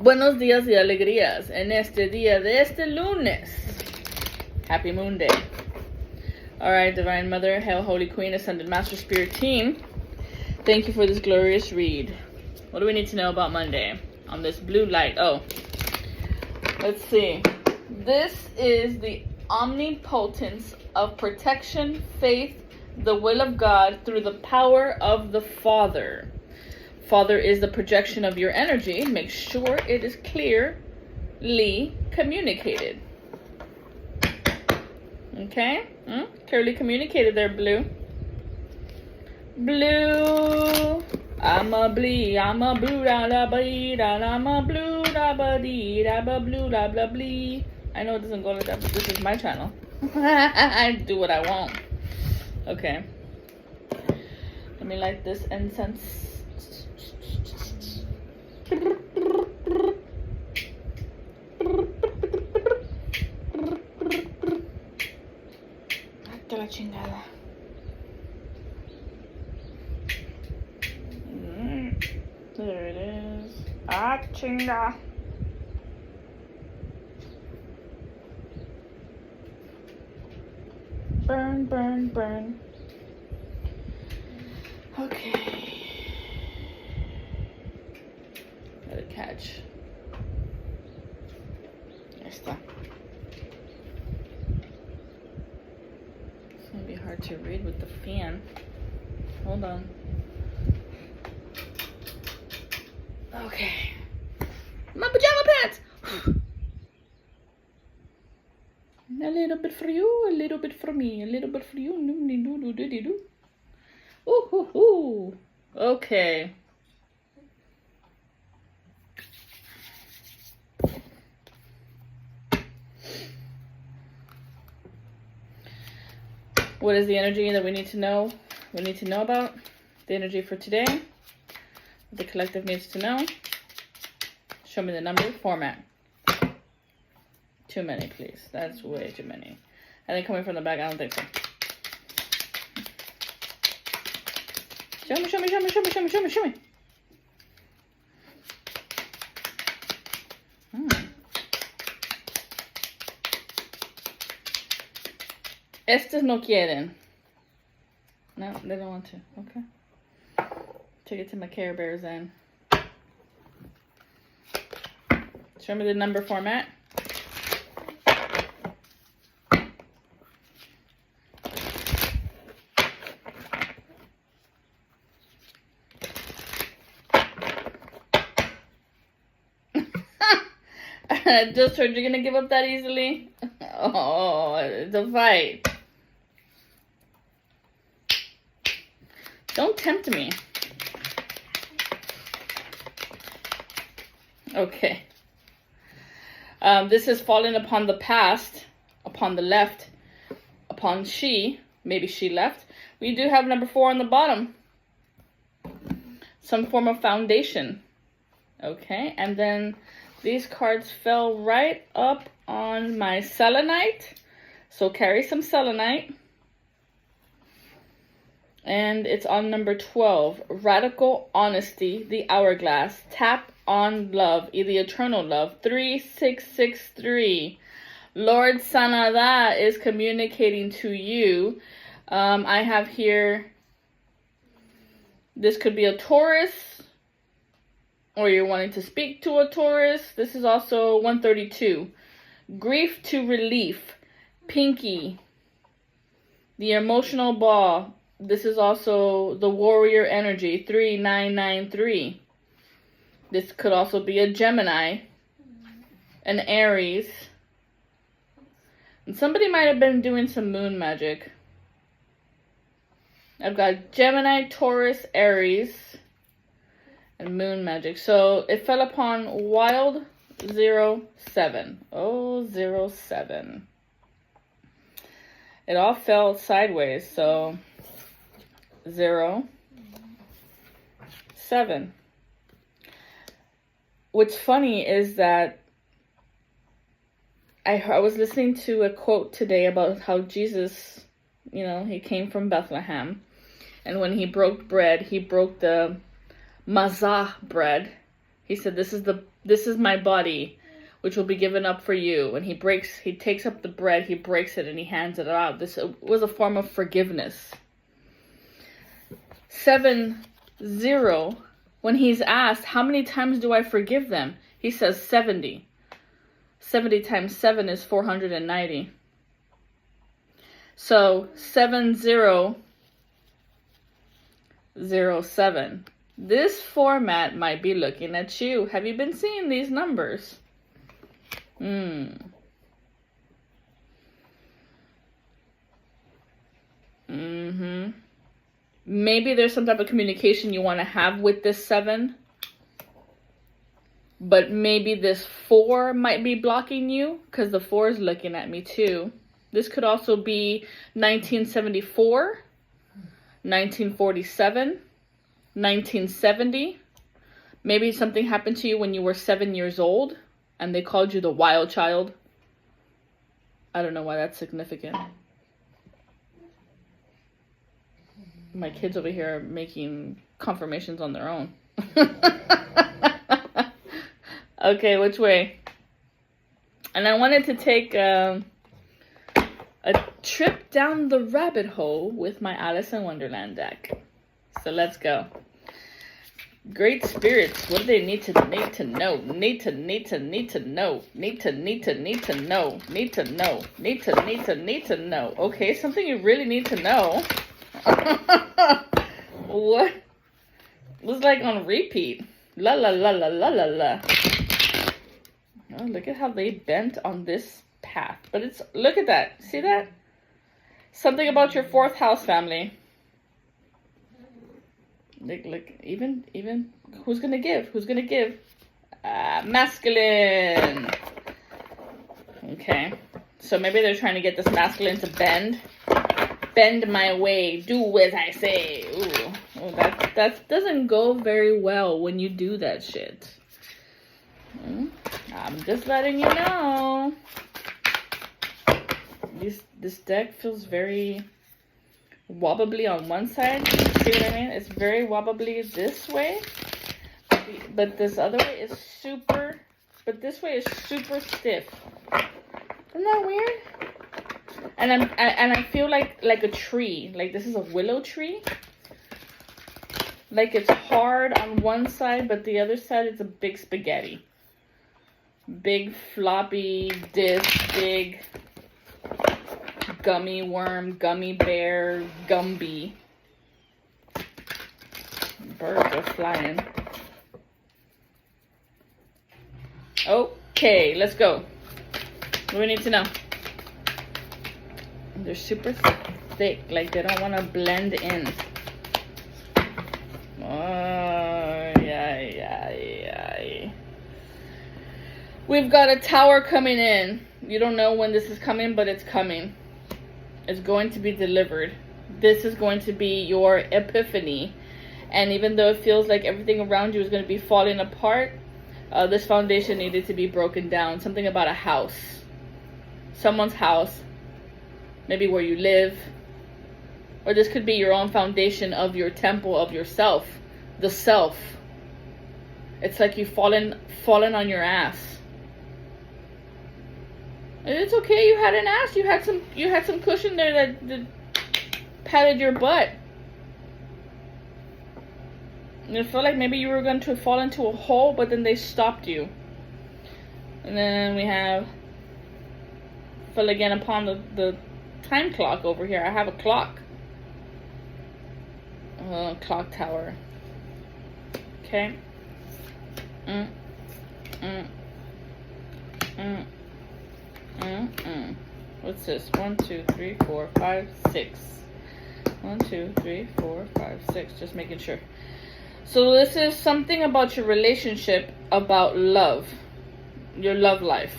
Buenos días y alegrías en este día de este lunes. Happy Moon Day. Alright, Divine Mother, Hail Holy Queen, Ascended Master Spirit Team. Thank you for this glorious read. What do we need to know about Monday on this blue light? Oh, let's see. This is the omnipotence of protection, faith, the will of God through the power of the Father. Father is the projection of your energy. Make sure it is clearly communicated. Okay? Clearly communicated there, Blue. Blue. I'm a blue, da da ba da, I'm a blue, da ba dee, da ba blue, da blah blee. I know it doesn't go like that, but this is my channel. I do what I want. Okay. Let me light this incense. Hasta la chingada. There it is. Ah, chinga. Burn, burn, burn. Okay. Let it catch. Ahí está. It's gonna be hard to read with the fan. Hold on. Okay. My pajama pants! A little bit for you, a little bit for me, a little bit for you. Ooh, hoo, hoo. Okay. What is the energy that we need to know? We need to know about the energy for today. The collective needs to know. Show me the number, format. Too many, please. That's way too many. And then coming from the back, I don't think so. Show me, show me, show me, show me, show me, show me, show me. Estos no quieren. No, they don't want to. Okay. Take it to my Care Bears then. Show me the number format. I just heard you're gonna give up that easily. Oh, it's a fight. Don't tempt me. Okay. This is falling upon the past, upon the left, upon she. Maybe she left. We do have number 4 on the bottom. Some form of foundation. Okay, and then these cards fell right up on my selenite. So carry some selenite. And it's on number 12. Radical honesty, the hourglass. Tap on love, the eternal love. 3663. Lord Sanada is communicating to you. I have here, this could be a Taurus, or you're wanting to speak to a Taurus. This is also 132. Grief to relief. Pinky. The emotional ball. This is also the warrior energy. 3993. This could also be a Gemini. An Aries. And somebody might have been doing some moon magic. I've got Gemini, Taurus, Aries, and moon magic. So it fell upon Wild 07. Oh, 07. It all fell sideways. So 0, 7. What's funny is that I was listening to a quote today about how Jesus, he came from Bethlehem. And when he broke bread, he broke the mazah bread. He said, this is my body, which will be given up for you. And he takes up the bread, he breaks it, and he hands it out. This was a form of forgiveness. 70, when he's asked, how many times do I forgive them? He says 70. 70 times 7 is 490. So 7007. This format might be looking at you. Have you been seeing these numbers? Maybe there's some type of communication you want to have with this 7. But maybe this 4 might be blocking you, because the 4 is looking at me too. This could also be 1974, 1947, 1970. Maybe something happened to you when you were 7 years old and they called you the wild child. I don't know why that's significant. My kids over here are making confirmations on their own. Okay, which way? And I wanted to take a trip down the rabbit hole with my Alice in Wonderland deck. So let's go. Great spirits, what do they need to know? Need to know. Need to know. Okay, something you really need to know. What? It was like on repeat. La la la la la la la. Oh, look at how they bent on this path. But it's, look at that. See that? Something about your 4th house, family. Look, even, who's gonna give? Who's gonna give? Masculine. Okay. So maybe they're trying to get this masculine to bend. Bend my way. Do as I say. Ooh. Oh, that doesn't go very well when you do that shit. I'm just letting you know. This deck feels very wobbly on one side. See what I mean? It's very wobbly this way. But this other way is super... But this way is super stiff. Isn't that weird? And I feel like a tree. Like this is a willow tree. Like it's hard on one side, but the other side is a big spaghetti. Big floppy disc, big gummy worm, gummy bear, Gumby. Birds are flying. Okay, let's go. What do we need to know? They're super thick, like they don't want to blend in. Oh, yeah. We've got a tower coming in. You don't know when this is coming, but it's coming. It's going to be delivered. This is going to be your epiphany. And even though it feels like everything around you is going to be falling apart, this foundation needed to be broken down. Something about a house. Someone's house. Maybe where you live. Or this could be your own foundation of your temple of yourself. The self. It's like you've fallen on your ass. And it's okay, you had an ass. You had some cushion there that patted your butt. And it felt like maybe you were going to fall into a hole, but then they stopped you. And then we have fell again upon the time clock over here. I have a clock. Clock tower. Okay. What's this? 1, 2, 3, 4, 5, 6. 1, 2, 3, 4, 5, 6. Just making sure. So this is something about your relationship, about love. Your love life.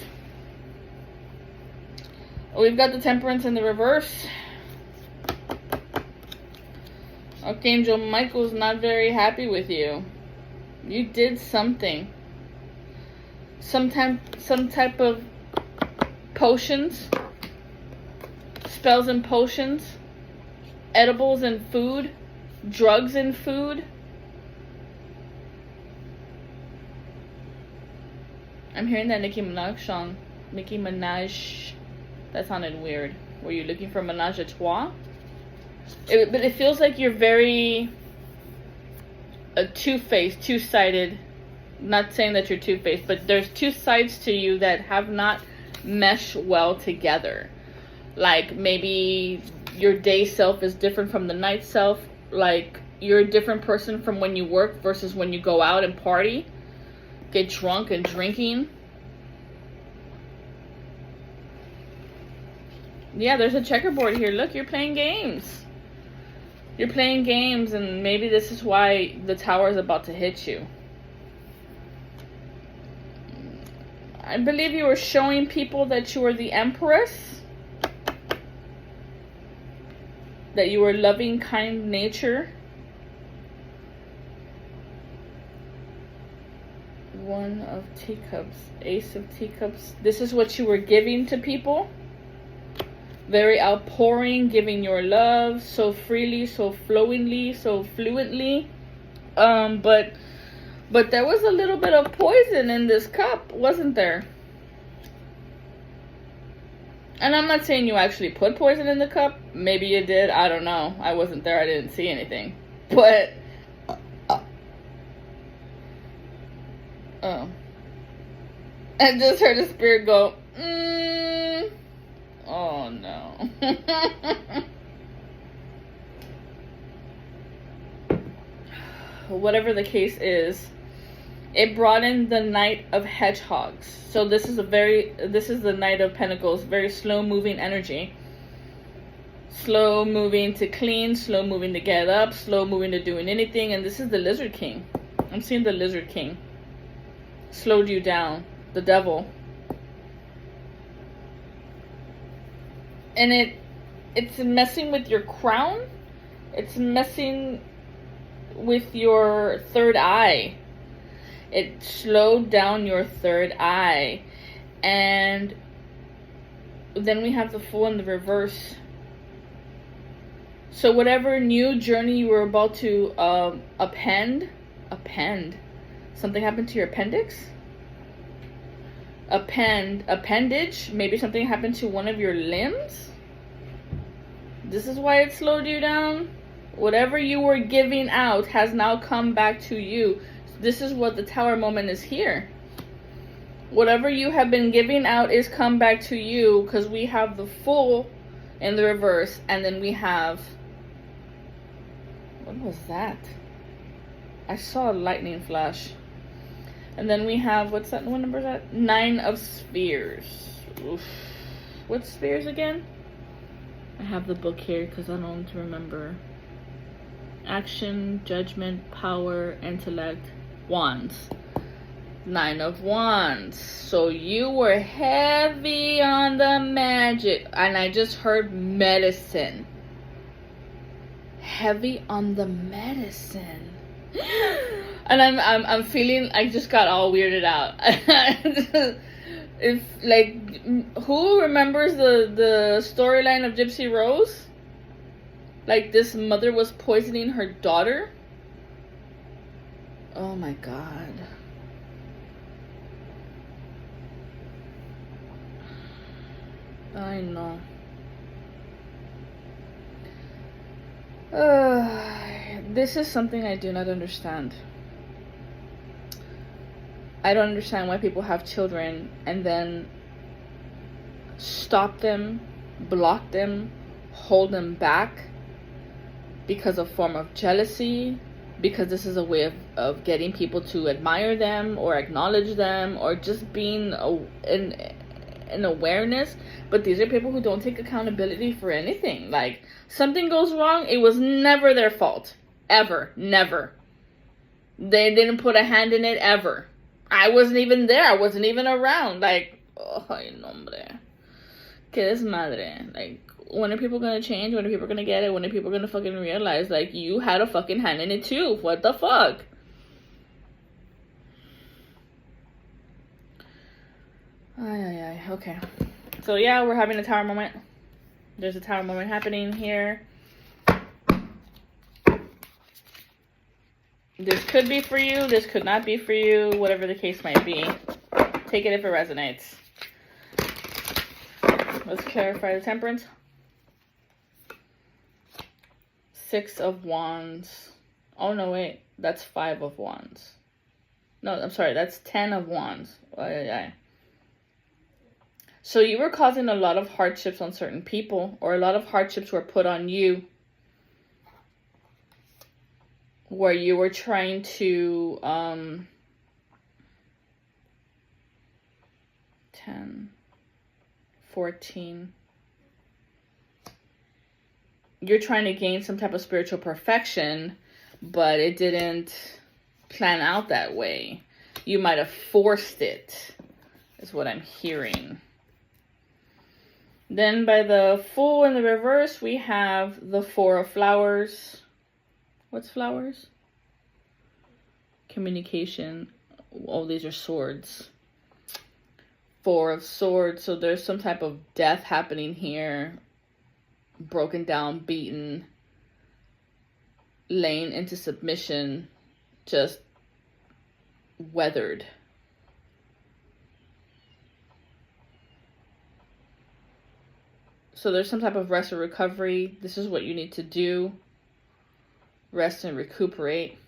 We've got the Temperance in the reverse. Archangel Michael's not very happy with you. You did something. Some type of potions. Spells and potions. Edibles and food. Drugs and food. I'm hearing that Nicki Minaj song. Nicki Minaj. That sounded weird. Were you looking for menage a trois? But it feels like you're very two-faced, two-sided. Not saying that you're two-faced, but there's two sides to you that have not meshed well together. Like maybe your day self is different from the night self. Like you're a different person from when you work versus when you go out and party, get drunk and drinking. Yeah, there's a checkerboard here. Look, you're playing games. You're playing games, and maybe this is why the tower is about to hit you. I believe you were showing people that you were the Empress. That you were loving, kind nature. One of teacups. Ace of teacups. This is what you were giving to people. Very outpouring, giving your love so freely, so flowingly, so fluently. But there was a little bit of poison in this cup, wasn't there? And I'm not saying you actually put poison in the cup. Maybe you did. I don't know. I wasn't there. I didn't see anything. But oh, I just heard a spirit go, oh no. Whatever the case is, it brought in the Knight of Hedgehogs. So this is the Knight of Pentacles, very slow moving energy. Slow moving to clean, slow moving to get up, slow moving to doing anything. And this is the Lizard King. I'm seeing the Lizard King. Slowed you down. The devil. And it's messing with your crown. It's messing with your third eye. It slowed down your third eye. And then we have the Fool in the reverse. So whatever new journey you were about to append, something happened to your appendix? Appendage, maybe something happened to one of your limbs? This is why it slowed you down? Whatever you were giving out has now come back to you. This is what the Tower moment is here. Whatever you have been giving out is come back to you, because we have the Fool in the reverse, and then we have... What was that? I saw a lightning flash. And then we have, what's that, what number is that? 9 of Spheres. Oof. What spheres again? I have the book here because I don't remember. Action, judgment, power, intellect, wands. 9 of Wands. So you were heavy on the magic. And I just heard medicine. Heavy on the medicine. And I'm feeling, I just got all weirded out. If, like, who remembers the storyline of Gypsy Rose? Like, this mother was poisoning her daughter? Oh my god. I know. This is something I do not understand. I don't understand why people have children and then stop them, block them, hold them back because of form of jealousy, because this is a way of getting people to admire them or acknowledge them, or just being an awareness. But these are people who don't take accountability for anything. Like, something goes wrong, it was never their fault. Ever. Never. They didn't put a hand in it ever. I wasn't even there. I wasn't even around. Like, oh, ay, nombre. Que desmadre. Like, when are people gonna change? When are people gonna get it? When are people gonna fucking realize, like, you had a fucking hand in it too? What the fuck? Ay. Okay. So, yeah, we're having a tower moment. There's a tower moment happening here. This could be for you. This could not be for you. Whatever the case might be. Take it if it resonates. Let's clarify the temperance. 6 of Wands. Oh, no, wait. That's 5 of Wands. No, I'm sorry. That's 10 of Wands. So you were causing a lot of hardships on certain people, or a lot of hardships were put on you, where you were trying to 10, 14. You're trying to gain some type of spiritual perfection, but it didn't plan out that way. You might have forced it, is what I'm hearing. Then by the Fool in the reverse, we have the 4 of Flowers. What's flowers? Communication. Oh, these are swords. 4 of Swords. So there's some type of death happening here. Broken down, beaten, laying into submission, just weathered. So there's some type of rest or recovery. This is what you need to do. Rest and recuperate.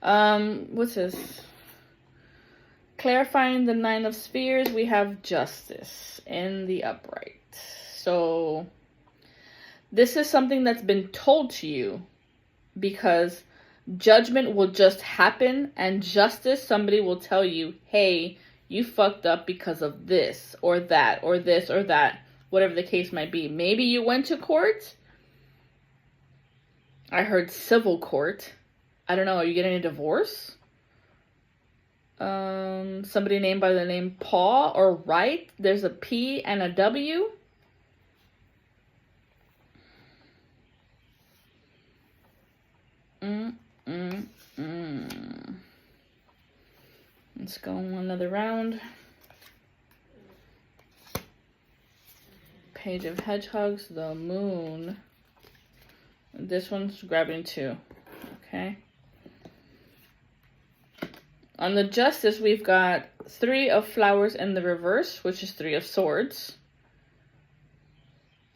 What's this? Clarifying the 9 of Spears, we have Justice in the upright. So this is something that's been told to you, because judgment will just happen, and justice, somebody will tell you, hey, you fucked up because of this or that or this or that, whatever the case might be. Maybe you went to court. I heard civil court. I don't know. Are you getting a divorce? Somebody named by the name Paul or Wright. There's a P and a W. Let's go another round. Page of Hedgehogs, the Moon. This one's grabbing 2. Okay. On the Justice, we've got 3 of Flowers in the reverse, which is 3 of Swords.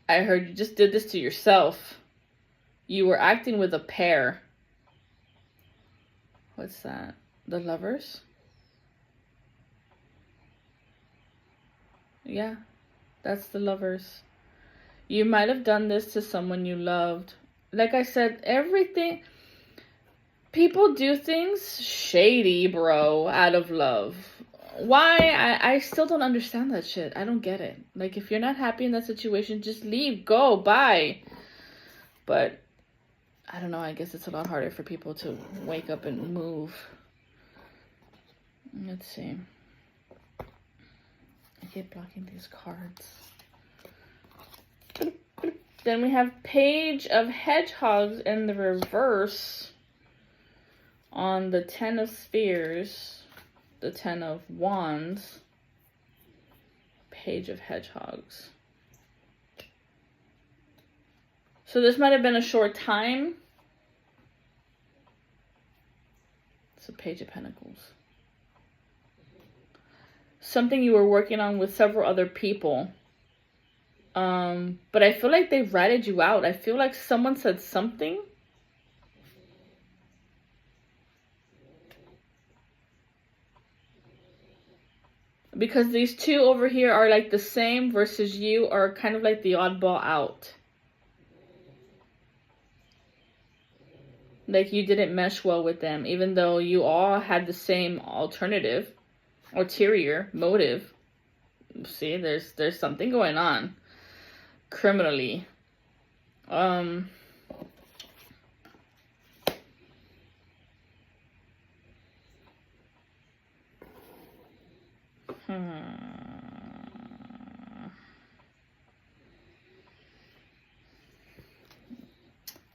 I heard you just did this to yourself. You were acting with a pair. What's that? The Lovers? Yeah, that's the Lovers. You might have done this to someone you loved. Like I said, everything... People do things shady, bro, out of love. Why? I still don't understand that shit. I don't get it. Like, if you're not happy in that situation, just leave. Go. Bye. But, I don't know. I guess it's a lot harder for people to wake up and move. Let's see. I keep blocking these cards. Then we have Page of Hedgehogs in the reverse. On the 10 of Spears, the 10 of Wands, Page of Hedgehogs. So this might have been a short time. It's a Page of Pentacles. Something you were working on with several other people. But I feel like they ratted you out. I feel like someone said something. Because these 2 over here are like the same versus you are kind of like the oddball out. Like you didn't mesh well with them, even though you all had the same ulterior motive. See, there's something going on criminally.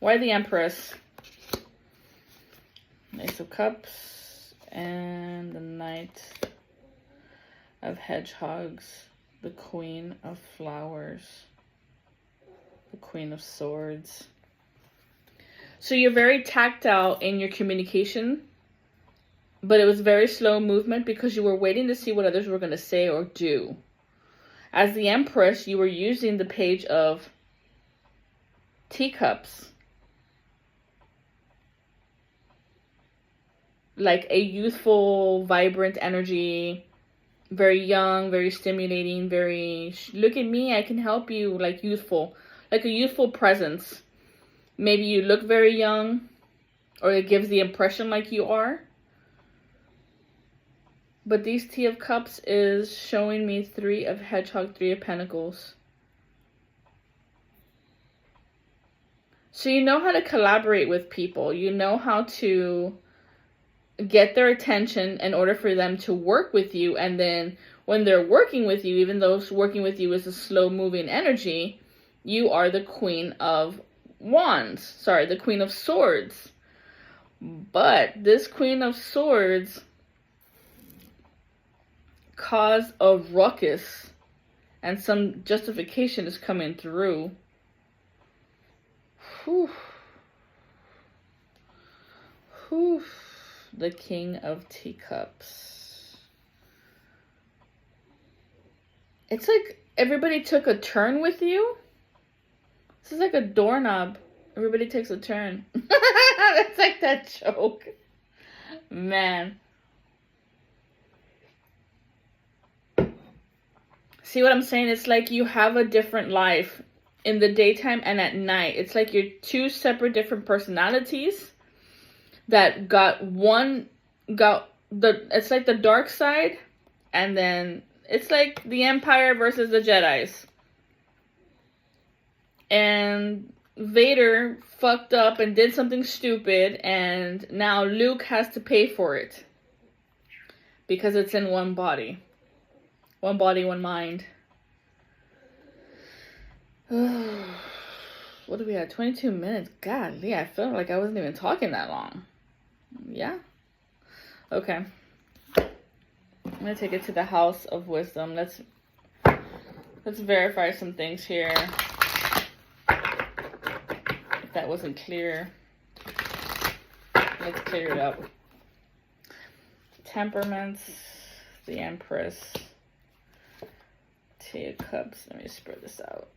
Why the Empress? Ace of Cups and the Knight of Hedgehogs, the Queen of Flowers, the Queen of Swords. So you're very tactile in your communication. but it was very slow movement because you were waiting to see what others were going to say or do. As the Empress, you were using the Page of Teacups like a youthful, vibrant energy, very young, very stimulating, very, look at me, I can help you, like youthful, like a youthful presence. Maybe you look very young, or it gives the impression like you are. But these Tea of Cups is showing me 3 of Hedgehog, 3 of Pentacles. So you know how to collaborate with people. You know how to get their attention in order for them to work with you. And then when they're working with you, even though working with you is a slow moving energy, you are the Queen of Wands. Sorry, the Queen of Swords. But this Queen of Swords caused a ruckus, and some justification is coming through. Whew. Whew. The King of Teacups. It's like everybody took a turn with you. This is like a doorknob. Everybody takes a turn. That's like that joke. Man. See what I'm saying? It's like you have a different life in the daytime and at night. It's like you're 2 separate different personalities that it's like the dark side, and then it's like the Empire versus the Jedis. And Vader fucked up and did something stupid, and now Luke has to pay for it. Because it's in one body. One body, one mind. What do we have? 22 minutes. Golly, I felt like I wasn't even talking that long. Yeah? Okay. I'm going to take it to the House of Wisdom. Let's verify some things here. If that wasn't clear. Let's clear it up. Temperaments. The Empress. Tea of Cups. Let me spread this out.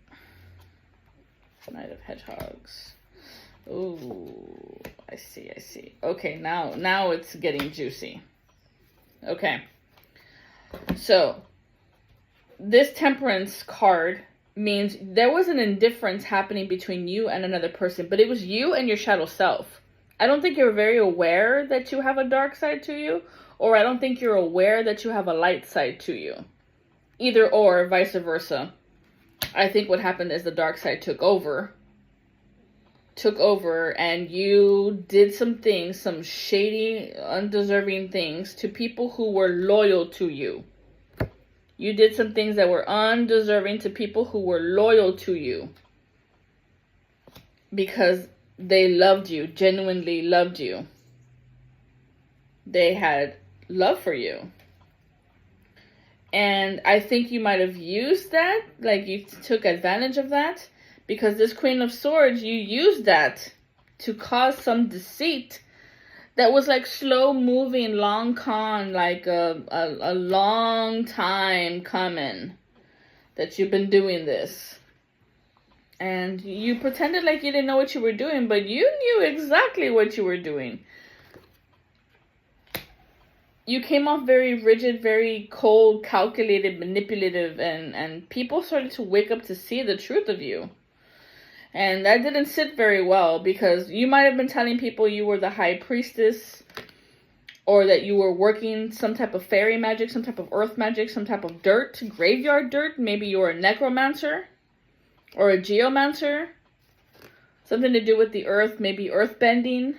Knight of Hedgehogs. Ooh, I see. Okay, now it's getting juicy. Okay. So, this Temperance card means there was an indifference happening between you and another person, but it was you and your shadow self. I don't think you're very aware that you have a dark side to you, or I don't think you're aware that you have a light side to you. Either or, vice versa. I think what happened is the dark side took over, and you did some things, some shady, undeserving things to people who were loyal to you. You did some things that were undeserving to people who were loyal to you because they loved you, genuinely loved you. They had love for you. And I think you might have used that, like you took advantage of that, because this Queen of Swords, you used that to cause some deceit that was like slow moving, long con, like a long time coming that you've been doing this. And you pretended like you didn't know what you were doing, but you knew exactly what you were doing. You came off very rigid, very cold, calculated, manipulative, and people started to wake up to see the truth of you. And that didn't sit very well, because you might have been telling people you were the high priestess, or that you were working some type of fairy magic, some type of earth magic, some type of dirt, graveyard dirt. Maybe you were a necromancer or a geomancer. Something to do with the earth, maybe earth bending.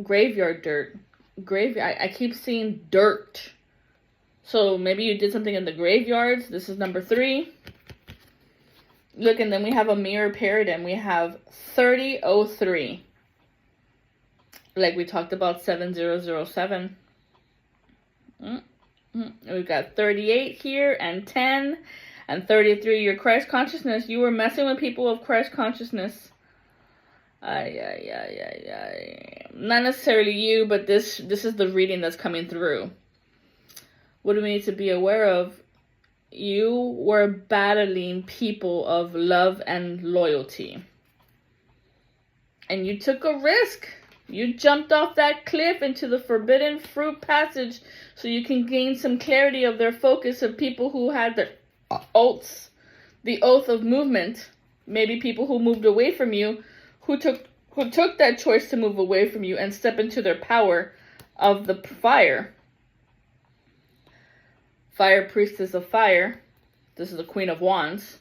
Graveyard dirt. I keep seeing dirt. So maybe you did something in the graveyards. This is number 3. Look, and then we have a mirror paradigm. We have 3003. Like we talked about 7007. We've got 38 here and 10 and 33. Your Christ consciousness. You were messing with people of Christ consciousness. Not necessarily you, but this is the reading that's coming through. What do we need to be aware of? You were battling people of love and loyalty. And you took a risk. You jumped off that cliff into the forbidden fruit passage so you can gain some clarity of their focus of people who had the oaths, the oath of movement. Maybe people who moved away from you, who took that choice to move away from you and step into their power of the fire. Fire priestess of fire. This is the Queen of Wands.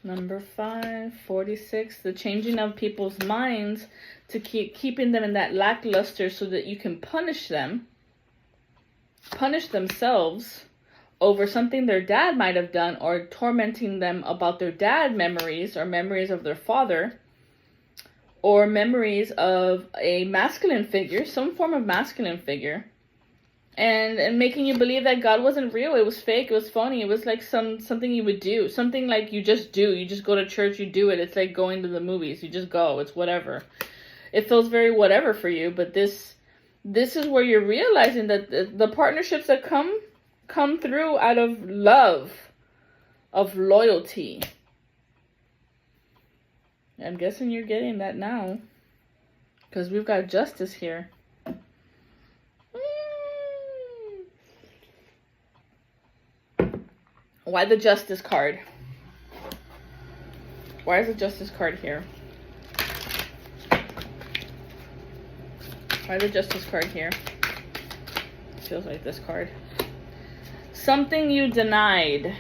Number 5, 46, the changing of people's minds to keeping them in that lackluster so that you can punish them, punish themselves over something their dad might have done, or tormenting them about their dad memories or memories of their father, or memories of a masculine figure, some form of masculine figure. And making you believe that God wasn't real. It was fake. It was phony. It was like something you would do. Something like you just do. You just go to church. You do it. It's like going to the movies. You just go. It's whatever. It feels very whatever for you. But this is where you're realizing that the partnerships that come through out of love, of loyalty. I'm guessing you're getting that now, because we've got justice here. Why the justice card? Why is the justice card here? Why the justice card here? It feels like this card. Something you denied.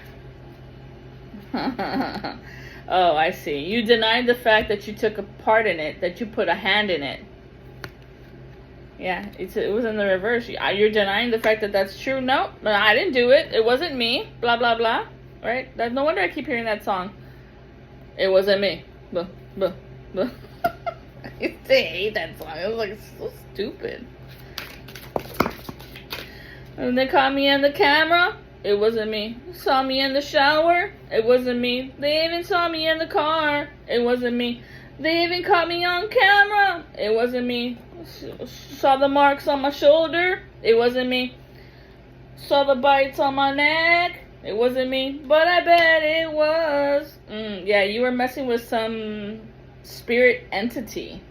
Oh, I see. You denied the fact that you took a part in it, that you put a hand in it. Yeah, it was in the reverse. You're denying the fact that that's true. No, I didn't do it. It wasn't me. Blah, blah, blah. Right? That's no wonder I keep hearing that song. It wasn't me. Blah, blah, blah. I used to hate that song. It was like so stupid. And they caught me on the camera. It wasn't me. Saw me in the shower. It wasn't me. They even saw me in the car. It wasn't me. They even caught me on camera. It wasn't me. Saw the marks on my shoulder. It wasn't me. Saw the bites on my neck. It wasn't me. But I bet it was. Yeah, you were messing with some spirit entity.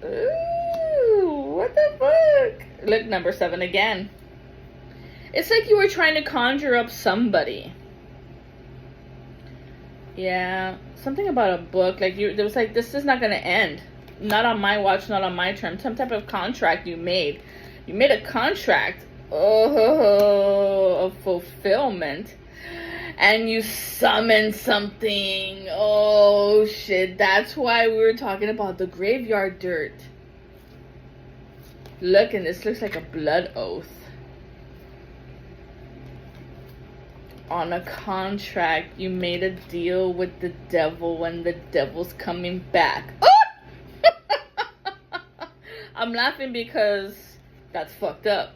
Ooh, what the fuck? Look, number 7 again. It's like you were trying to conjure up somebody. Yeah, something about a book. Like there was like, this is not going to end. Not on my watch, not on my term. Some type of contract you made. You made a contract of fulfillment. And you summoned something. Oh, shit. That's why we were talking about the graveyard dirt. Look, and this looks like a blood oath. On a contract, you made a deal with the devil and the devil's coming back. Oh! I'm laughing because that's fucked up.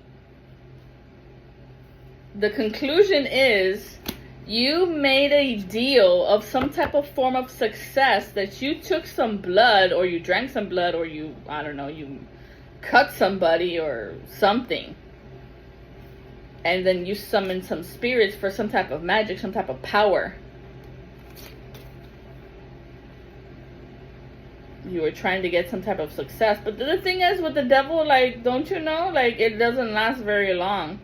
The conclusion is you made a deal of some type of form of success, that you took some blood, or you drank some blood, or you, I don't know, you cut somebody or something. And then you summoned some spirits for some type of magic, some type of power. You were trying to get some type of success. But the thing is, with the devil, like, don't you know? Like, it doesn't last very long.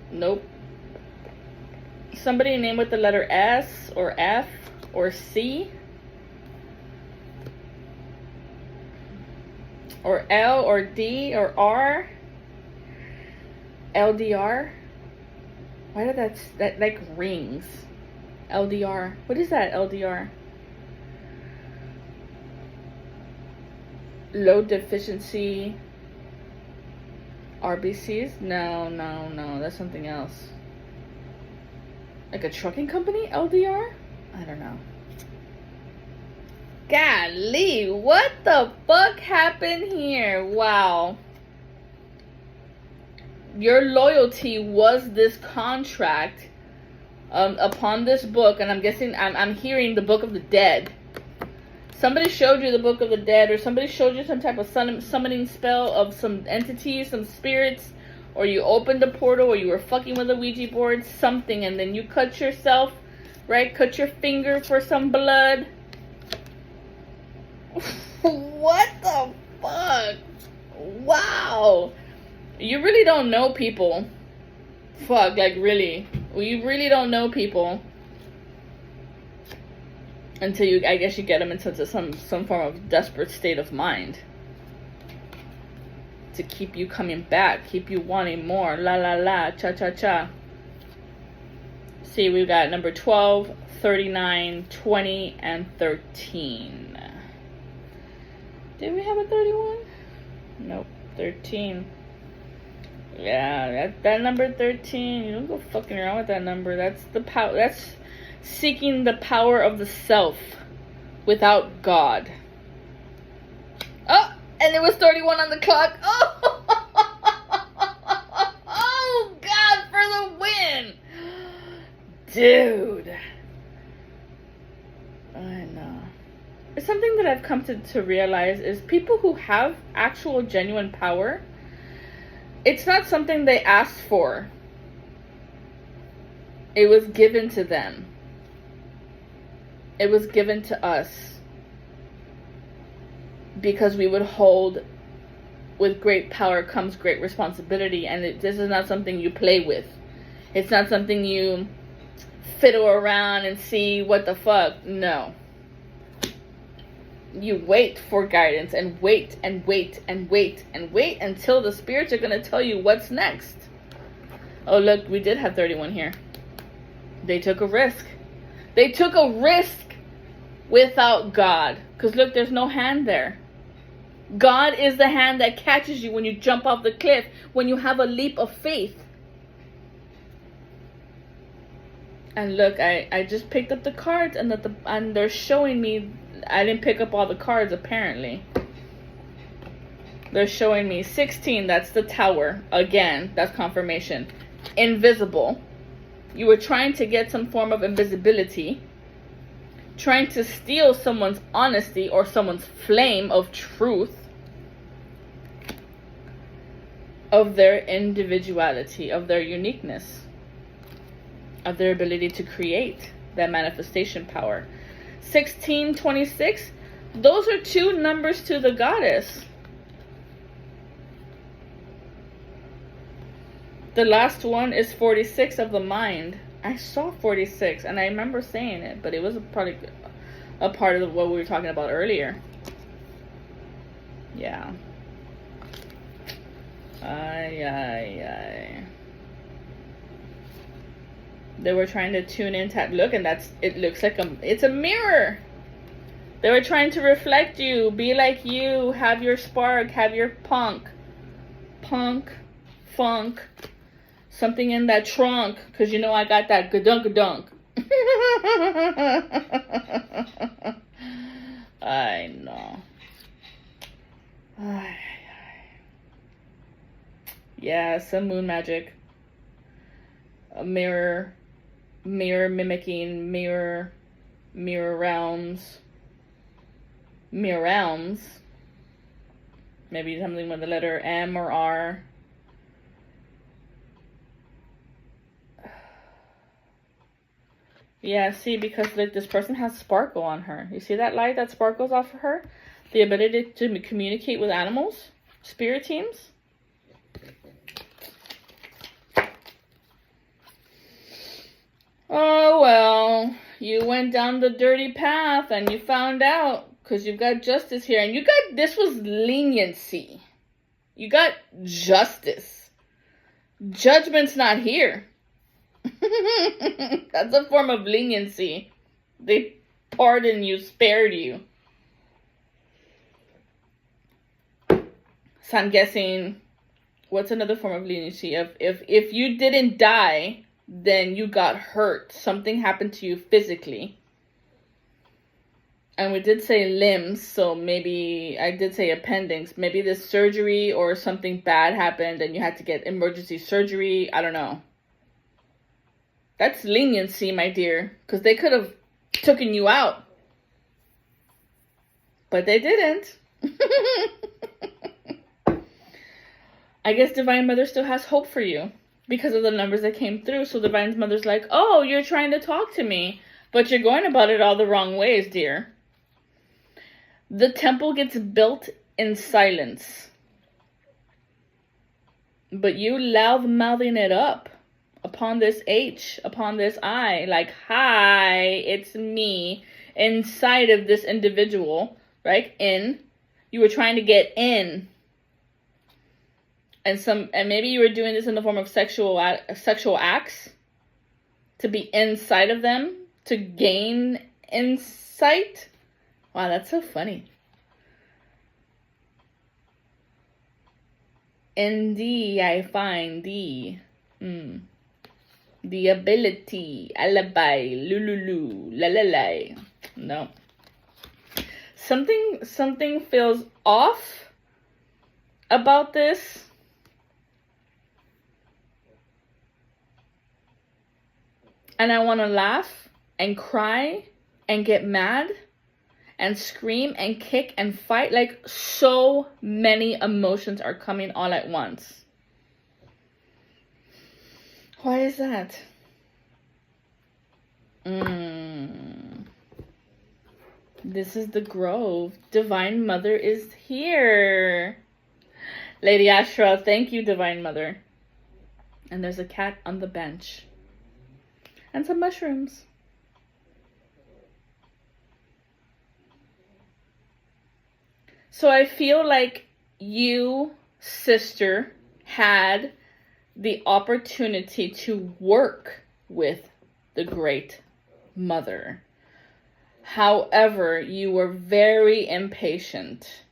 Nope. Somebody named with the letter S or F or C. Or L or D or R. LDR. Why did that like rings? LDR. What is that, LDR? Low deficiency RBCs? No, that's something else. Like a trucking company? LDR? I don't know. Golly, what the fuck happened here? Wow. Your loyalty was this contract upon this book, and I'm guessing, I'm hearing the Book of the Dead. Somebody showed you the Book of the Dead, or somebody showed you some type of summoning spell of some entities, some spirits, or you opened a portal, or you were fucking with a Ouija board, something, and then you cut yourself, right? Cut your finger for some blood. What the fuck? Wow. You really don't know people. Fuck, like really. You really don't know people until you, I guess you get them into some form of desperate state of mind to keep you coming back, keep you wanting more. La la la, cha cha cha. See, we've got number 12, 39, 20, and 13. Did we have a 31? Nope, 13. Yeah, that number 13, you don't go fucking around with that number. That's the power. That's seeking the power of the self without God. Oh, and it was 31 on the clock. Oh, oh God, for the win. Dude. I know. It's something that I've come to realize is people who have actual genuine power, it's not something they asked for. It was given to them. It was given to us. Because we would hold, with great power comes great responsibility. And this is not something you play with. It's not something you fiddle around and see what the fuck. No. You wait for guidance and wait and wait and wait and wait until the spirits are going to tell you what's next. Oh, look, we did have 31 here. They took a risk. They took a risk without God. Because look, there's no hand there. God is the hand that catches you when you jump off the cliff, when you have a leap of faith. And look, I just picked up the cards and they're showing me. I didn't pick up all the cards, apparently. They're showing me 16, that's the tower. Again, that's confirmation. Invisible. You were trying to get some form of invisibility. Trying to steal someone's honesty or someone's flame of truth. Of their individuality, of their uniqueness. Of their ability to create that manifestation power. 16, 26, those are two numbers to the goddess. The last one is 46 of the mind. I saw 46 and I remember saying it, but it was probably a part of what we were talking about earlier. Yeah. They were trying to tune in, look, and it looks like it's a mirror. They were trying to reflect you, be like you, have your spark, have your funk, something in that trunk, because you know I got that gadunk. I know. Yeah, some moon magic. A mirror mimicking mirror realms. Maybe something with the letter M or R. Yeah, see, because like this person has sparkle on her. You see that light that sparkles off of her? The ability to communicate with animals, spirit teams. Oh, well, you went down the dirty path and you found out because you've got justice here. And this was leniency. You got justice. Judgment's not here. That's a form of leniency. They pardoned you, spared you. So I'm guessing, what's another form of leniency? If you didn't die, then you got hurt. Something happened to you physically. And we did say limbs, so maybe I did say appendix. Maybe this surgery or something bad happened and you had to get emergency surgery. I don't know. That's leniency, my dear, because they could have taken you out. But they didn't. I guess Divine Mother still has hope for you because of the numbers that came through. So Divine Mother's like, oh, you're trying to talk to me, but you're going about it all the wrong ways, dear. The temple gets built in silence. But you loud-mouthing it up upon this H, upon this I, like, hi, it's me, inside of this individual, right? You were trying to get in. And maybe you were doing this in the form of sexual acts to be inside of them, to gain insight. Wow, that's so funny. In thee I find thee. The ability, alibi, lululu, la la la. No. Something feels off about this. And I want to laugh and cry and get mad and scream and kick and fight. Like, so many emotions are coming all at once. Why is that? This is the Grove. Divine Mother is here. Lady Ashra, thank you, Divine Mother. And there's a cat on the bench. And some mushrooms. So I feel like you, sister, had the opportunity to work with the Great Mother. However, you were very impatient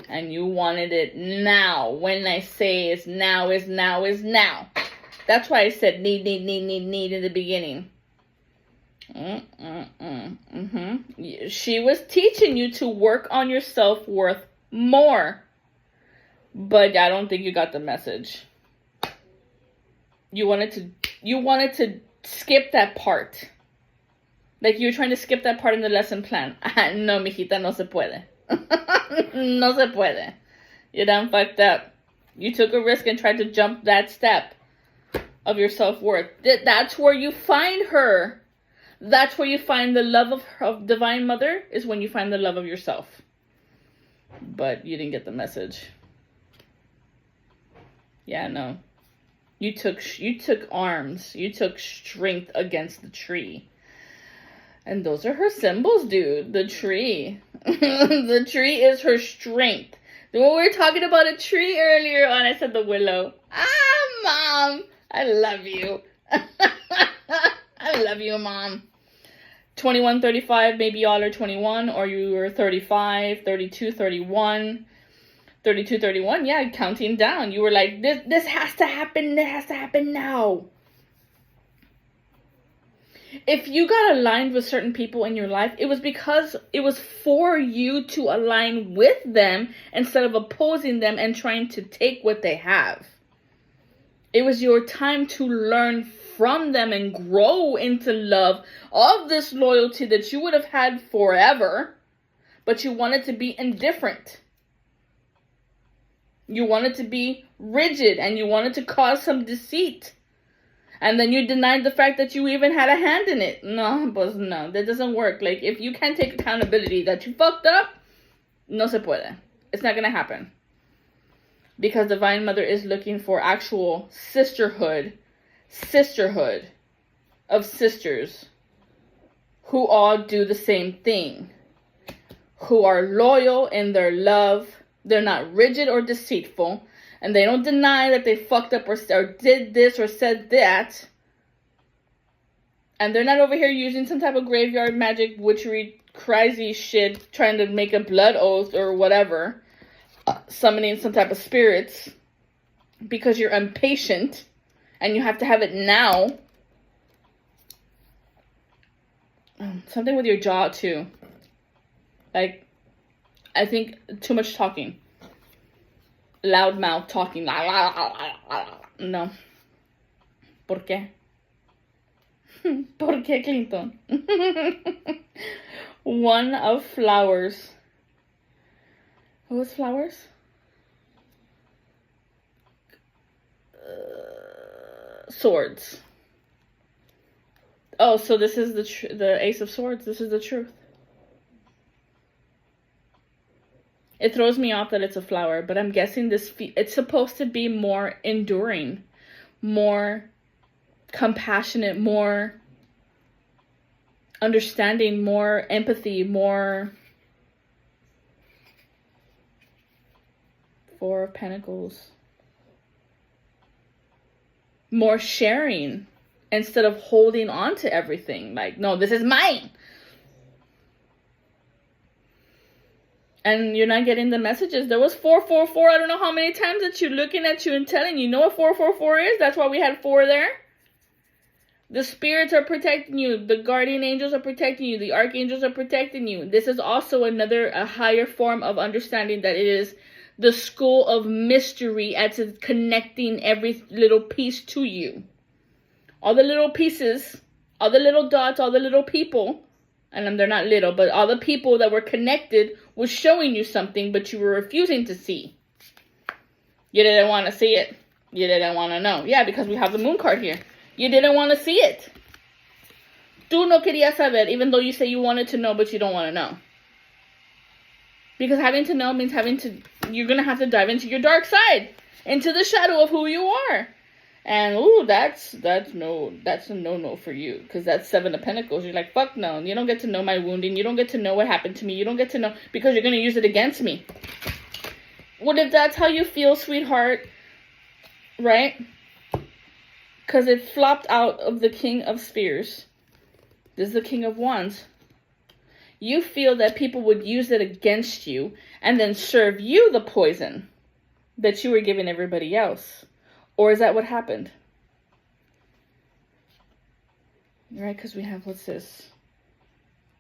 and you wanted it now. When I say is now, is now, is now. That's why I said need in the beginning. She was teaching you to work on your self-worth more. But I don't think you got the message. You wanted to skip that part. Like you were trying to skip that part in the lesson plan. No, mijita, no se puede. No se puede. You done fucked up. You took a risk and tried to jump that step of your self-worth. That's where you find her. That's where you find the love of Divine Mother, is when you find the love of yourself. But you didn't get the message. Yeah, no. You took arms. You took strength against the tree. And those are her symbols, dude. The tree. The tree is her strength. When we were talking about a tree earlier on, I said the willow. Mom. I love you. I love you, Mom. 21, 35, maybe y'all are 21, or you were 35, 32, 31. 32, 31, yeah, counting down. You were like, this has to happen. It has to happen now. If you got aligned with certain people in your life, it was because it was for you to align with them instead of opposing them and trying to take what they have. It was your time to learn from them and grow into love of this loyalty that you would have had forever, but you wanted to be indifferent. You wanted to be rigid and you wanted to cause some deceit. And then you denied the fact that you even had a hand in it. No, that doesn't work. Like, if you can't take accountability that you fucked up, no se puede. It's not going to happen. Because Divine Mother is looking for actual sisterhood of sisters who all do the same thing, who are loyal in their love. They're not rigid or deceitful, and they don't deny that they fucked up or did this or said that. And they're not over here using some type of graveyard magic, witchery, crazy shit, trying to make a blood oath or whatever, summoning some type of spirits, because you're impatient and you have to have it now. Something with your jaw too. Like, I think too much talking. Loud mouth talking. No. ¿Por qué? ¿Por qué, Clinton? One of flowers. What was flowers? Swords. Oh, so this is the Ace of Swords. This is the truth. It throws me off that it's a flower, but I'm guessing it's supposed to be more enduring, more compassionate, more understanding, more empathy, more... Four of Pentacles. More sharing instead of holding on to everything. Like, no, this is mine. And you're not getting the messages. There was 444. I don't know how many times that you're looking at you and telling you know what 444 is? That's why we had 4 there. The spirits are protecting you. The guardian angels are protecting you. The archangels are protecting you. This is also a higher form of understanding that it is the school of mystery as it's connecting every little piece to you. All the little pieces, all the little dots, all the little people, and they're not little, but all the people that were connected was showing you something, but you were refusing to see. You didn't want to see it. You didn't want to know. Yeah, because we have the moon card here. You didn't want to see it. Tú no querías saber, even though you say you wanted to know, but you don't want to know. Because having to know means you're going to have to dive into your dark side, into the shadow of who you are. And, ooh, that's a no-no for you. Because that's 7 of Pentacles. You're like, fuck no. You don't get to know my wounding. You don't get to know what happened to me. You don't get to know because you're going to use it against me. What if that's how you feel, sweetheart? Right? Because it flopped out of the King of Spears. This is the King of Wands. You feel that people would use it against you and then serve you the poison that you were giving everybody else. Or is that what happened? Right, because we have, what's this?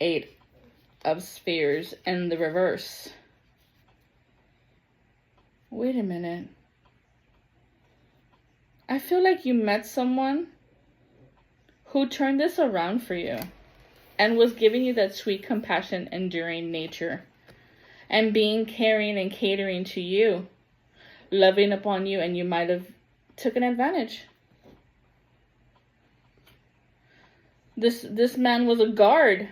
8 of Spears and the reverse. Wait a minute. I feel like you met someone who turned this around for you and was giving you that sweet compassion, enduring nature, and being caring and catering to you, loving upon you, and you might have taken advantage. This man was a guard.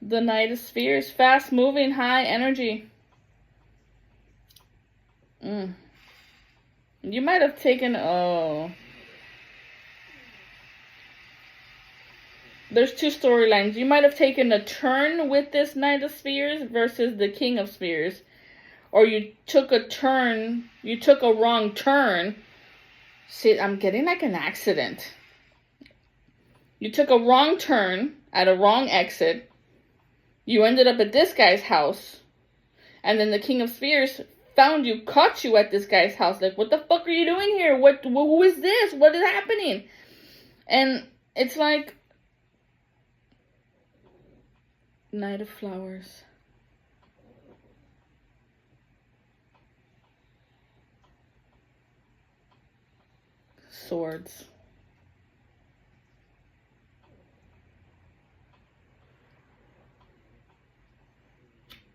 The Knight of Spears, fast moving, high energy. You might have taken, there's 2 storylines. You might have taken a turn with this Knight of Spears versus the King of Spears. Or you took a turn, you took a wrong turn. See, I'm getting like an accident. You took a wrong turn at a wrong exit. You ended up at this guy's house. And then the King of Spears found you, caught you at this guy's house. Like, what the fuck are you doing here? Who is this? What is happening? And it's like, Knight of Flowers. Swords.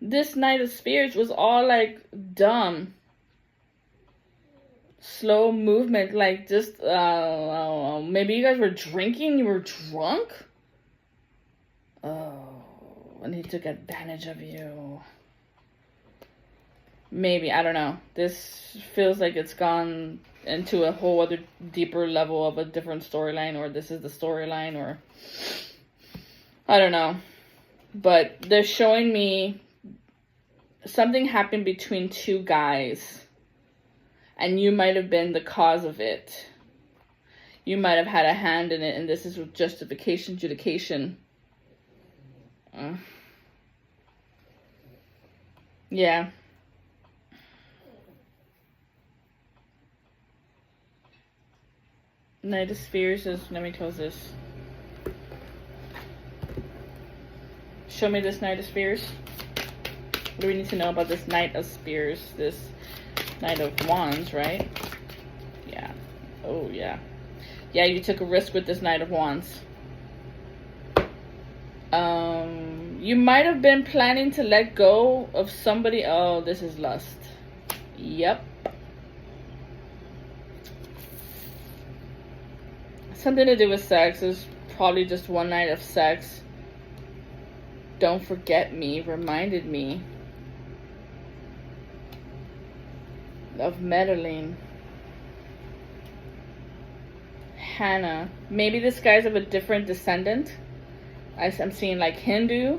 This Knight of Spears was all like dumb. Slow movement, like just, maybe you guys were drinking, you were drunk? Oh, and he took advantage of you. Maybe, I don't know. This feels like it's gone into a whole other deeper level of a different storyline, or this is the storyline, or I don't know. But they're showing me something happened between 2 guys, and you might have been the cause of it. You might have had a hand in it, and this is with justification. Yeah. Knight of Spears is, let me close this. Show me this Knight of Spears. What do we need to know about this Knight of Spears? This Knight of Wands, right? Yeah. Oh, yeah. Yeah, you took a risk with this Knight of Wands. You might have been planning to let go of somebody. Oh, this is lust. Yep. Something to do with sex. There's probably just one night of sex. Don't forget me reminded me of meddling. Hannah. Maybe this guy's of a different descendant. I'm seeing like Hindu.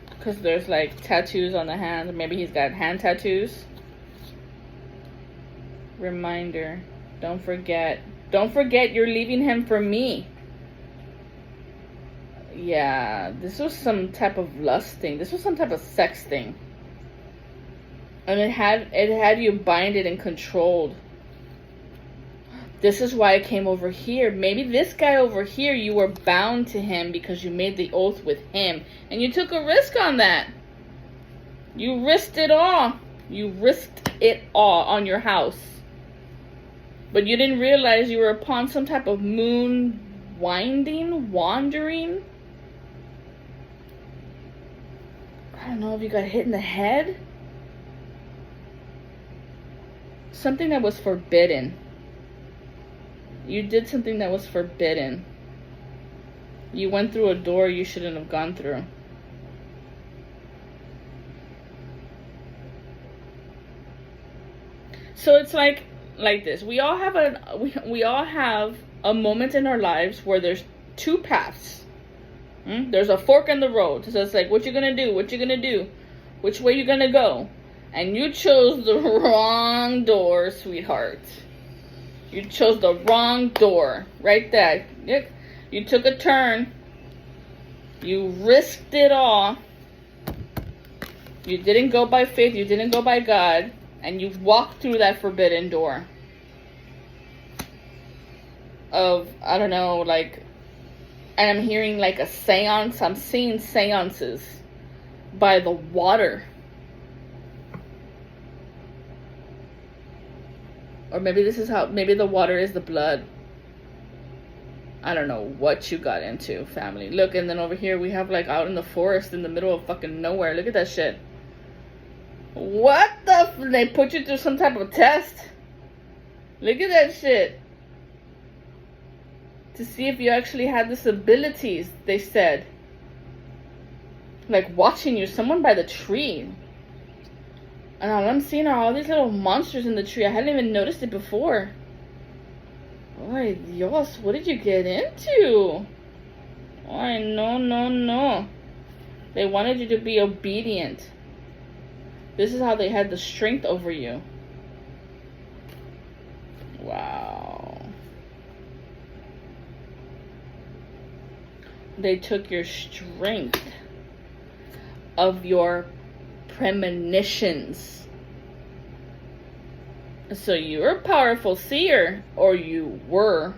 Because there's like tattoos on the hand. Maybe he's got hand tattoos. Reminder. Don't forget. Don't forget you're leaving him for me. Yeah, this was some type of lust thing. This was some type of sex thing. And it had you binded and controlled. This is why I came over here. Maybe this guy over here, you were bound to him because you made the oath with him. And you took a risk on that. You risked it all. You risked it all on your house. But you didn't realize you were upon some type of moon wandering. I don't know if you got hit in the head. Something that was forbidden. You did something that was forbidden. You went through a door you shouldn't have gone through. So it's like this. We all have a moment in our lives where there's two paths. There's a fork in the road. So it's like, what you gonna do? What you gonna do? Which way you gonna go? And you chose the wrong door, sweetheart. You chose the wrong door. Right there. You took a turn. You risked it all. You didn't go by faith. You didn't go by God. And you walked through that forbidden door. Of, I don't know, like, and I'm hearing like a seance. I'm seeing seances by the water. Or maybe this is how, maybe the water is the blood. I don't know what you got into, family. Look, and then over here we have like out in the forest in the middle of fucking nowhere. Look at that shit. What the they put you through some type of test? Look at that shit. To see if you actually had this abilities, they said. Like watching you, someone by the tree. And all I'm seeing are all these little monsters in the tree. I hadn't even noticed it before. Ay, Dios, what did you get into? Ay, no. They wanted you to be obedient. This is how they had the strength over you. Wow. They took your strength of your premonitions. So you're a powerful seer, or you were,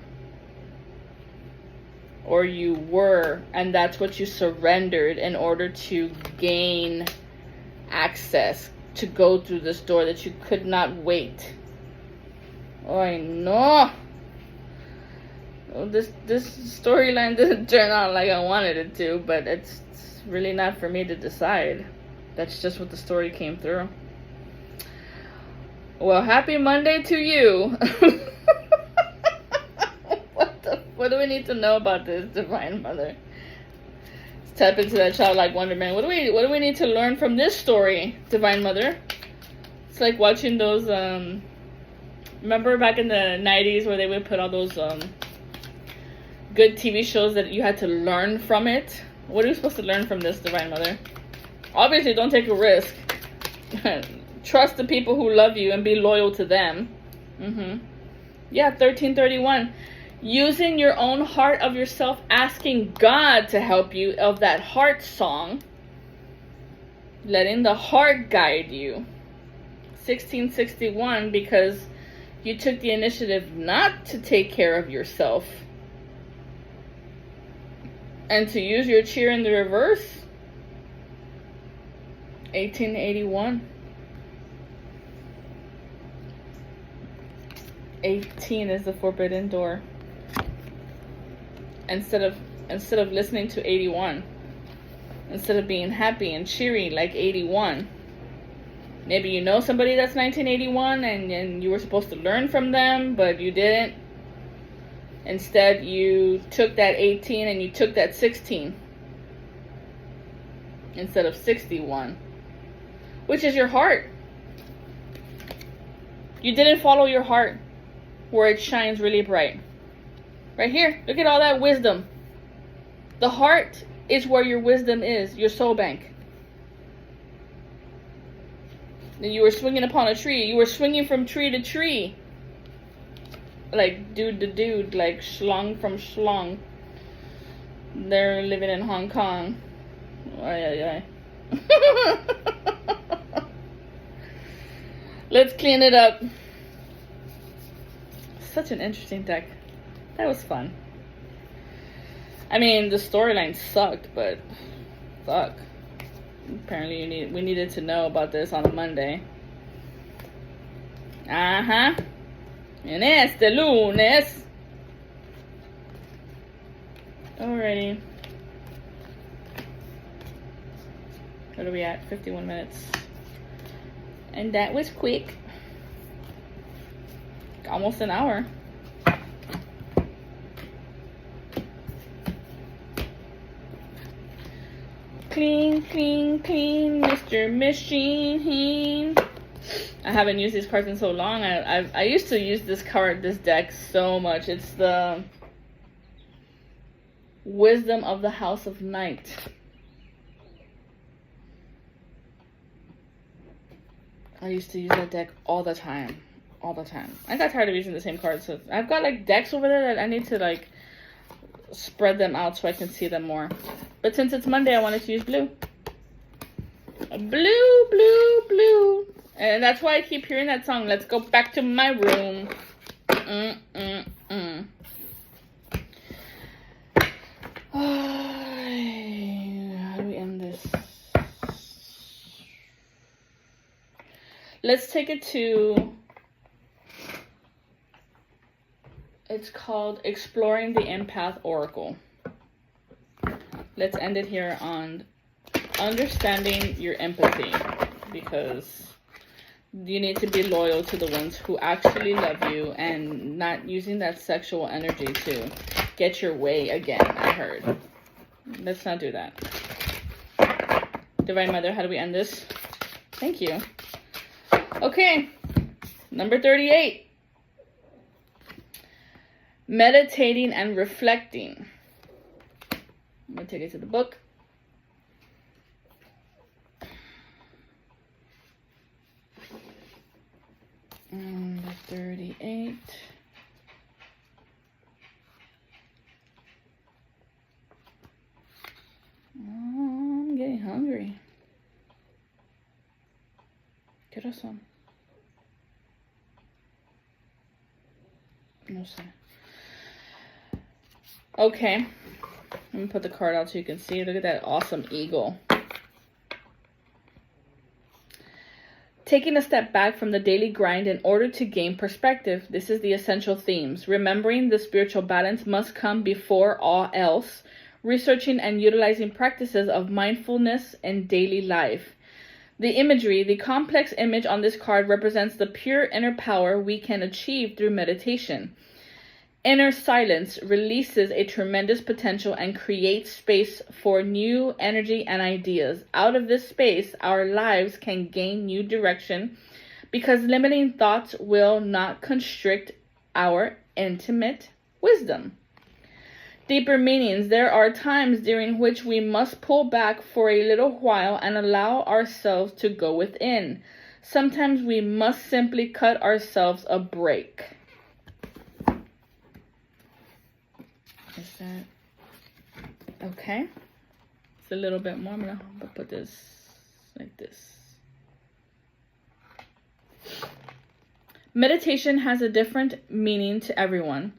and that's what you surrendered in order to gain access to go through this door that you could not wait. Oh, I know. This storyline didn't turn out like I wanted it to, but it's really not for me to decide. That's just what the story came through. Well, happy Monday to you. What do we need to know about this, Divine Mother? Let's tap into that childlike wonderment. What do we need to learn from this story, Divine Mother? It's like watching those, remember back in the 90s where they would put all those, good TV shows that you had to learn from it? What are you supposed to learn from this, Divine Mother? Obviously, don't take a risk. Trust the people who love you and be loyal to them. Yeah, 1331. Using your own heart of yourself, asking God to help you, of that heart song. Letting the heart guide you. 1661, because you took the initiative not to take care of yourself. And to use your cheer in the reverse, 1881. 18 is the forbidden door. Instead of listening to 81, instead of being happy and cheery like 81, maybe you know somebody that's 1981 and you were supposed to learn from them, but you didn't. Instead, you took that 18 and you took that 16 instead of 61, which is your heart. You didn't follow your heart where it shines really bright. Right here, look at all that wisdom. The heart is where your wisdom is, your soul bank. And you were swinging upon a tree. You were swinging from tree to tree. Like dude to dude, like schlong from schlong. They're living in Hong Kong. Ay, ay, ay. Let's clean it up. Such an interesting deck. That was fun. I mean, the storyline sucked, but fuck. Apparently we needed to know about this on a Monday. Uh-huh. En este lunes. Alrighty. What are we at? 51 minutes. And that was quick. Almost an hour. Clean, clean, clean, Mr. Machine. I haven't used these cards in so long. I used to use this deck so much. It's the Wisdom of the House of Night. I used to use that deck all the time. All the time. I got tired of using the same cards. So I've got like decks over there that I need to like spread them out so I can see them more. But since it's Monday, I wanted to use blue. Blue, blue, blue. And that's why I keep hearing that song. Let's go back to my room. How do we end this? Let's take it to... It's called Exploring the Empath Oracle. Let's end it here on understanding your empathy, because you need to be loyal to the ones who actually love you and not using that sexual energy to get your way again, I heard. Let's not do that. Divine Mother, how do we end this? Thank you. Okay, number 38. Meditating and reflecting. I'm going to take it to the book. Number 38. I'm getting hungry. Quiero some. No sé. Okay, let me put the card out so you can see. Look at that awesome eagle. Taking a step back from the daily grind in order to gain perspective. This is the essential themes. Remembering the spiritual balance must come before all else. Researching and utilizing practices of mindfulness in daily life. The imagery, the complex image on this card represents the pure inner power we can achieve through meditation. Inner silence releases a tremendous potential and creates space for new energy and ideas. Out of this space, our lives can gain new direction because limiting thoughts will not constrict our intimate wisdom. Deeper meanings. There are times during which we must pull back for a little while and allow ourselves to go within. Sometimes we must simply cut ourselves a break. Is that okay? It's a little bit more. I'm gonna put this like this. Meditation has a different meaning to everyone.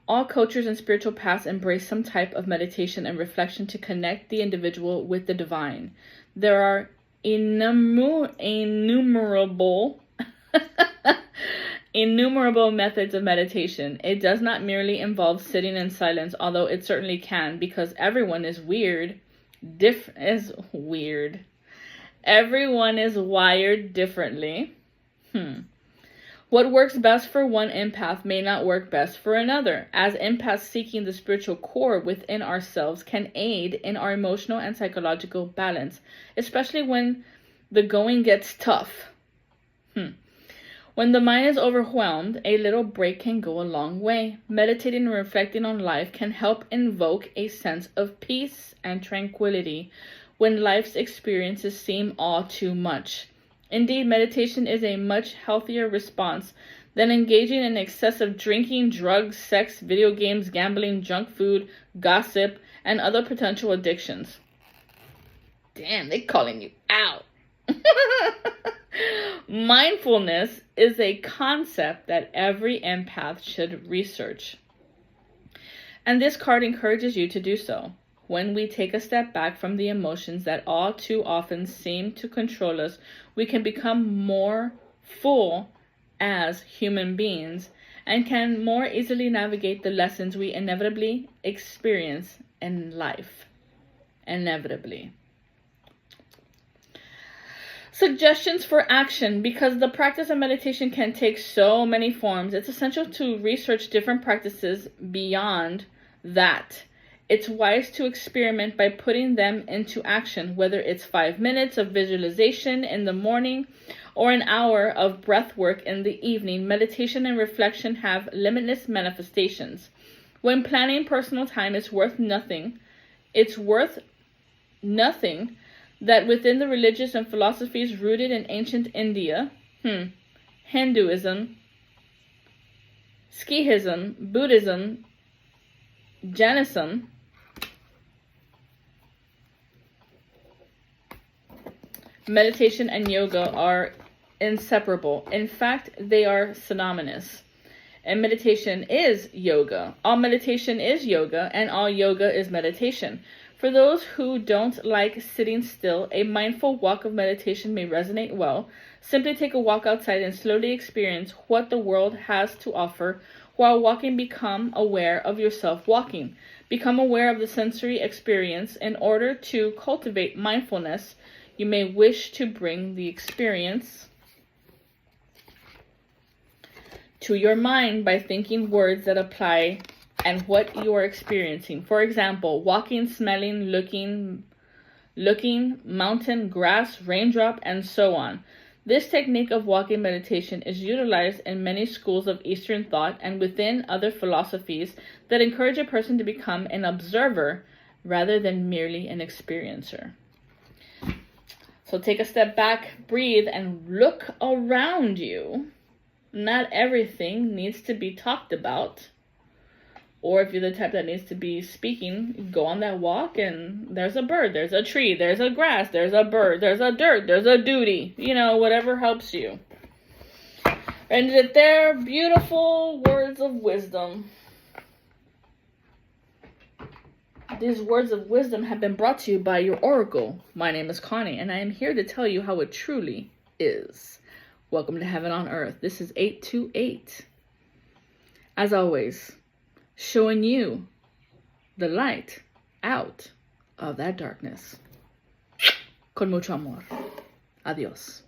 All cultures and spiritual paths embrace some type of meditation and reflection to connect the individual with the divine. There are innumerable innumerable methods of meditation. It does not merely involve sitting in silence, although it certainly can, because everyone is weird. Everyone is wired differently. What works best for one empath may not work best for another, as empaths seeking the spiritual core within ourselves can aid in our emotional and psychological balance, especially when the going gets tough. When the mind is overwhelmed, a little break can go a long way. Meditating and reflecting on life can help invoke a sense of peace and tranquility when life's experiences seem all too much. Indeed, meditation is a much healthier response than engaging in excessive drinking, drugs, sex, video games, gambling, junk food, gossip, and other potential addictions. Damn, they calling you out. Mindfulness is a concept that every empath should research. And this card encourages you to do so. When we take a step back from the emotions that all too often seem to control us, we can become more full as human beings and can more easily navigate the lessons we inevitably experience in life. Inevitably. Suggestions for action. Because the practice of meditation can take so many forms, it's essential to research different practices beyond that. It's wise to experiment by putting them into action, whether it's 5 minutes of visualization in the morning or an hour of breath work in the evening. Meditation and reflection have limitless manifestations. When planning personal time is worth nothing, it's worth nothing that within the religious and philosophies rooted in ancient India, Hinduism, Sikhism, Buddhism, Jainism, meditation and yoga are inseparable. In fact, they are synonymous. And meditation is yoga. All meditation is yoga, and all yoga is meditation. For those who don't like sitting still, a mindful walk of meditation may resonate well. Simply take a walk outside and slowly experience what the world has to offer. While walking, become aware of yourself walking. Become aware of the sensory experience. In order to cultivate mindfulness, you may wish to bring the experience to your mind by thinking words that apply and what you are experiencing. For example, walking, smelling, looking, mountain, grass, raindrop, and so on. This technique of walking meditation is utilized in many schools of Eastern thought and within other philosophies that encourage a person to become an observer rather than merely an experiencer. So take a step back, breathe, and look around you. Not everything needs to be talked about. Or if you're the type that needs to be speaking, go on that walk and there's a bird, there's a tree, there's a grass, there's a bird, there's a dirt, there's a duty. You know, whatever helps you. And there, beautiful words of wisdom. These words of wisdom have been brought to you by your oracle. My name is Connie, and I am here to tell you how it truly is. Welcome to Heaven on Earth. This is 828. As always, showing you the light out of that darkness. Con mucho amor. Adiós.